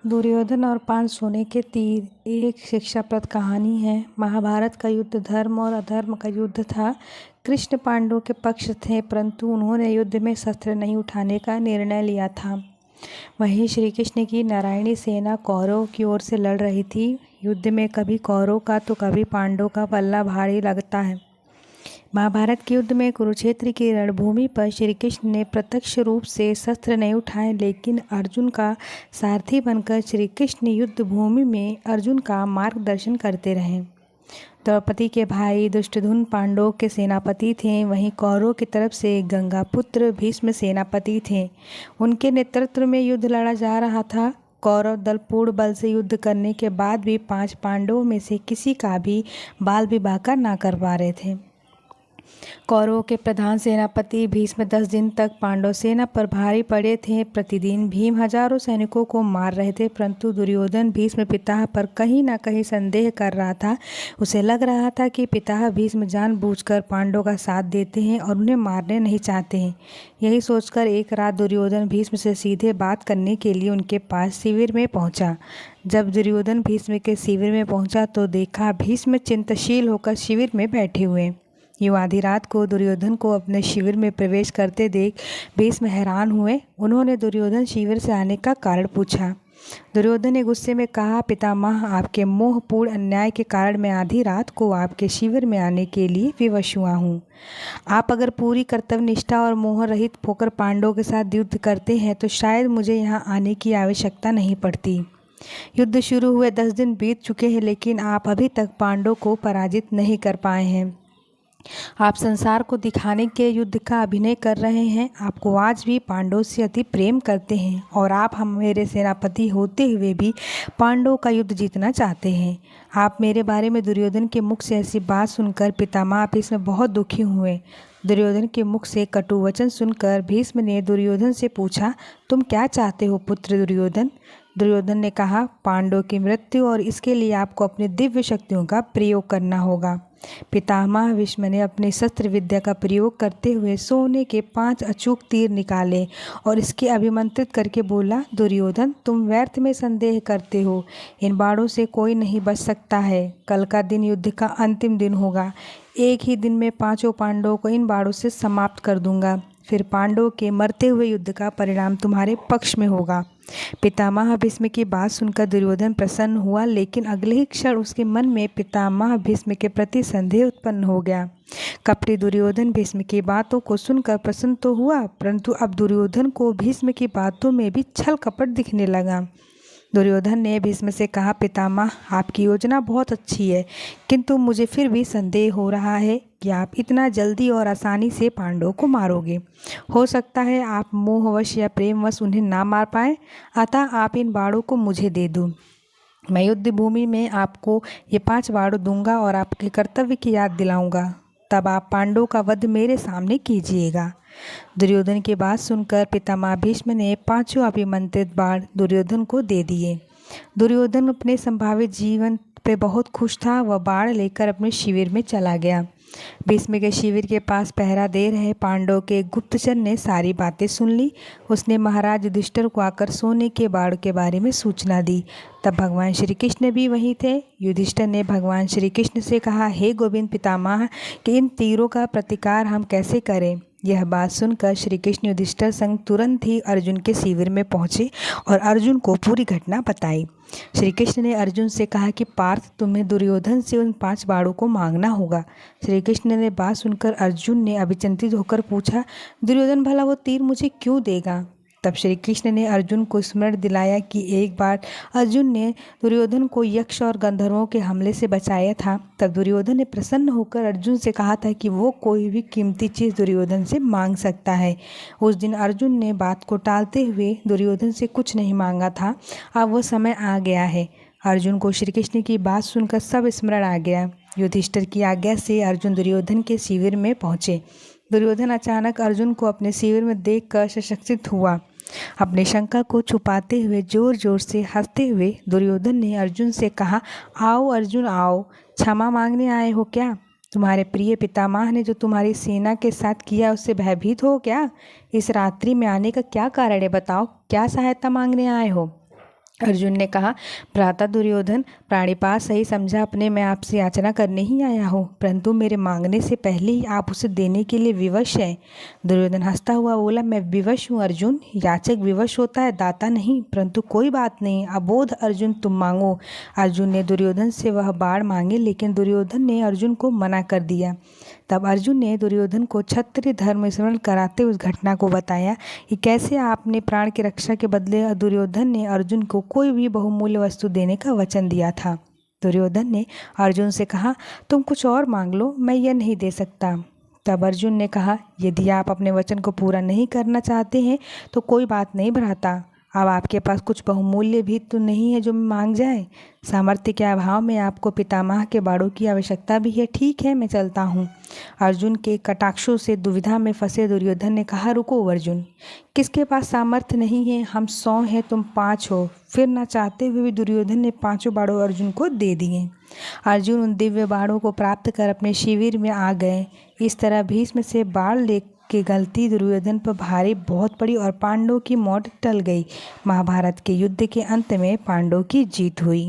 दुर्योधन और 5 सोने के तीर एक शिक्षाप्रद कहानी है। महाभारत का युद्ध धर्म और अधर्म का युद्ध था। कृष्ण पांडवों के पक्ष थे, परंतु उन्होंने युद्ध में शस्त्र नहीं उठाने का निर्णय लिया था। वहीं श्री कृष्ण की नारायणी सेना कौरवों की ओर से लड़ रही थी। युद्ध में कभी कौरवों का तो कभी पांडवों का पल्ला भारी लगता है। महाभारत के युद्ध में कुरुक्षेत्र की रणभूमि पर श्री कृष्ण ने प्रत्यक्ष रूप से शस्त्र नहीं उठाए, लेकिन अर्जुन का सारथी बनकर श्री कृष्ण युद्ध भूमि में अर्जुन का मार्गदर्शन करते रहे। द्रौपदी के भाई दुष्टधुम्न पांडवों के सेनापति थे। वहीं कौरवों की तरफ से गंगापुत्र भीष्म सेनापति थे। उनके नेतृत्व में युद्ध लड़ा जा रहा था। कौरव दल पूर्ण बल से युद्ध करने के बाद भी 5 पांडवों में से किसी का भी बाल भी बांका ना कर पा रहे थे। कौरवों के प्रधान सेनापति भीष्म 10 दिन तक पांडव सेना पर भारी पड़े थे। प्रतिदिन भीम हजारों सैनिकों को मार रहे थे, परंतु दुर्योधन भीष्म पिता पर कहीं ना कहीं संदेह कर रहा था। उसे लग रहा था कि पिता भीष्म जानबूझकर पांडवों का साथ देते हैं और उन्हें मारने नहीं चाहते हैं। यही सोचकर एक रात दुर्योधन भीष्म से सीधे बात करने के लिए उनके पास शिविर में पहुंचा। जब दुर्योधन भीष्म के शिविर में पहुंचा तो देखा भीष्म चिंताशील होकर शिविर में बैठे हुए। यूं आधी रात को दुर्योधन को अपने शिविर में प्रवेश करते देख भीष्म हैरान हुए। उन्होंने दुर्योधन शिविर से आने का कारण पूछा। दुर्योधन ने गुस्से में कहा, पितामह, आपके मोहपूर्ण अन्याय के कारण मैं आधी रात को आपके शिविर में आने के लिए विवश हुआ हूँ। आप अगर पूरी कर्तव्यनिष्ठा और मोह रहित होकर पांडवों के साथ युद्ध करते हैं तो शायद मुझे यहाँ आने की आवश्यकता नहीं पड़ती। युद्ध शुरू हुए 10 दिन बीत चुके हैं, लेकिन आप अभी तक पांडवों को पराजित नहीं कर पाए हैं। आप संसार को दिखाने के युद्ध का अभिनय कर रहे हैं। आपको आज भी पांडवों से अति प्रेम करते हैं और आप हम मेरे सेनापति होते हुए भी पांडवों का युद्ध जीतना चाहते हैं। आप मेरे बारे में दुर्योधन के मुख से ऐसी बात सुनकर पितामह भीष्म बहुत दुखी हुए। दुर्योधन के मुख से कटु वचन सुनकर भीष्म ने दुर्योधन से पूछा, तुम क्या चाहते हो पुत्र दुर्योधन? दुर्योधन ने कहा, पांडवों की मृत्यु और इसके लिए आपको अपनी दिव्य शक्तियों का प्रयोग करना होगा। पितामह भीष्म ने अपनी शस्त्र विद्या का प्रयोग करते हुए सोने के 5 अचूक तीर निकाले और इसके अभिमंत्रित करके बोला, दुर्योधन, तुम व्यर्थ में संदेह करते हो। इन बाणों से कोई नहीं बच सकता है। कल का दिन युद्ध का अंतिम दिन होगा। एक ही दिन में 5 पांडवों को इन बाणों से समाप्त कर दूंगा। फिर पांडवों के मरते हुए युद्ध का परिणाम तुम्हारे पक्ष में होगा। पितामह भीष्म की बात सुनकर दुर्योधन प्रसन्न हुआ, लेकिन अगले ही क्षण उसके मन में पितामह भीष्म के प्रति संदेह उत्पन्न हो गया। कपटी दुर्योधन भीष्म की बातों को सुनकर प्रसन्न तो हुआ, परंतु अब दुर्योधन को भीष्म की बातों में भी छल कपट दिखने लगा। दुर्योधन ने भीष्म से कहा, पितामह, आपकी योजना बहुत अच्छी है, किंतु मुझे फिर भी संदेह हो रहा है कि आप इतना जल्दी और आसानी से पांडवों को मारोगे। हो सकता है आप मोहवश या प्रेमवश उन्हें ना मार पाएं, अतः आप इन बाणों को मुझे दे दो। मैं युद्ध भूमि में आपको ये 5 बाणों दूंगा और आपके कर्तव्य की याद दिलाऊंगा। तब आप पांडवों का वध मेरे सामने कीजिएगा। दुर्योधन की बात सुनकर पितामह भीष्म ने 5 अभिमंत्रित बाण दुर्योधन को दे दिए। दुर्योधन अपने संभावित जीवन पे बहुत खुश था। वह बाण लेकर अपने शिविर में चला गया। भीष्म के शिविर के पास पहरा दे रहे पांडवों के गुप्तचर ने सारी बातें सुन ली। उसने महाराज युधिष्ठिर को आकर सोने के बाण के बारे में सूचना दी। तब भगवान श्री कृष्ण भी वहीं थे। युधिष्ठिर ने भगवान श्री कृष्ण से कहा, हे गोविंद पितामह, कि इन तीरों का प्रतिकार हम कैसे करें? यह बात सुनकर श्री कृष्ण युधिष्ठिर संग तुरंत ही अर्जुन के शिविर में पहुंचे और अर्जुन को पूरी घटना बताई। श्री कृष्ण ने अर्जुन से कहा कि पार्थ, तुम्हें दुर्योधन से उन 5 बाणों को मांगना होगा। श्री कृष्ण ने बात सुनकर अर्जुन ने अभिचंतित होकर पूछा, दुर्योधन भला वो तीर मुझे क्यों देगा? तब श्री कृष्ण ने अर्जुन को स्मरण दिलाया कि एक बार अर्जुन ने दुर्योधन को यक्ष और गंधर्वों के हमले से बचाया था। तब दुर्योधन ने प्रसन्न होकर अर्जुन से कहा था कि वो कोई भी कीमती चीज़ दुर्योधन से मांग सकता है। उस दिन अर्जुन ने बात को टालते हुए दुर्योधन से कुछ नहीं मांगा था। अब वो समय आ गया है। अर्जुन को श्री कृष्ण की बात सुनकर सब स्मरण आ गया। युधिष्ठिर की आज्ञा से अर्जुन दुर्योधन के शिविर में पहुँचे। दुर्योधन अचानक अर्जुन को अपने शिविर में देखकर सशंकित हुआ। अपनी शंका को छुपाते हुए जोर जोर से हंसते हुए दुर्योधन ने अर्जुन से कहा, आओ अर्जुन आओ, क्षमा मांगने आए हो क्या? तुम्हारे प्रिय पितामह ने जो तुम्हारी सेना के साथ किया उससे भयभीत हो क्या? इस रात्रि में आने का क्या कारण है? बताओ, क्या सहायता मांगने आए हो? अर्जुन ने कहा, भ्राता दुर्योधन, प्राणिपात सही समझा अपने मैं आपसे याचना करने ही आया हूँ, परंतु मेरे मांगने से पहले ही आप उसे देने के लिए विवश हैं। दुर्योधन हंसता हुआ बोला, मैं विवश हूँ अर्जुन? याचक विवश होता है, दाता नहीं। परंतु कोई बात नहीं, अबोध अर्जुन तुम मांगो। अर्जुन ने दुर्योधन से वह बाण मांगे, लेकिन दुर्योधन ने अर्जुन को मना कर दिया। तब अर्जुन ने दुर्योधन को क्षत्रिय धर्म स्मरण कराते उस घटना को बताया कि कैसे आपने प्राण की रक्षा के बदले दुर्योधन ने अर्जुन को कोई भी बहुमूल्य वस्तु देने का वचन दिया था। दुर्योधन ने अर्जुन से कहा, तुम कुछ और मांग लो, मैं यह नहीं दे सकता। तब अर्जुन ने कहा, यदि आप अपने वचन को पूरा नहीं करना चाहते हैं तो कोई बात नहीं भ्राता। अब आपके पास कुछ बहुमूल्य भी तो नहीं है जो मांग जाए। सामर्थ्य के अभाव में आपको पितामह के बाणों की आवश्यकता भी है। ठीक है, मैं चलता हूँ। अर्जुन के कटाक्षों से दुविधा में फंसे दुर्योधन ने कहा, रुको अर्जुन, किसके पास सामर्थ्य नहीं है? हम 100 हैं, तुम 5 हो। फिर न चाहते हुए भी दुर्योधन ने 5 बाणों अर्जुन को दे दिए। अर्जुन उन दिव्य बाणों को प्राप्त कर अपने शिविर में आ गए। इस तरह भीष्म से बाण ले की गलती दुर्योधन पर भारी बहुत पड़ी और पांडवों की मौत टल गई। महाभारत के युद्ध के अंत में पांडवों की जीत हुई।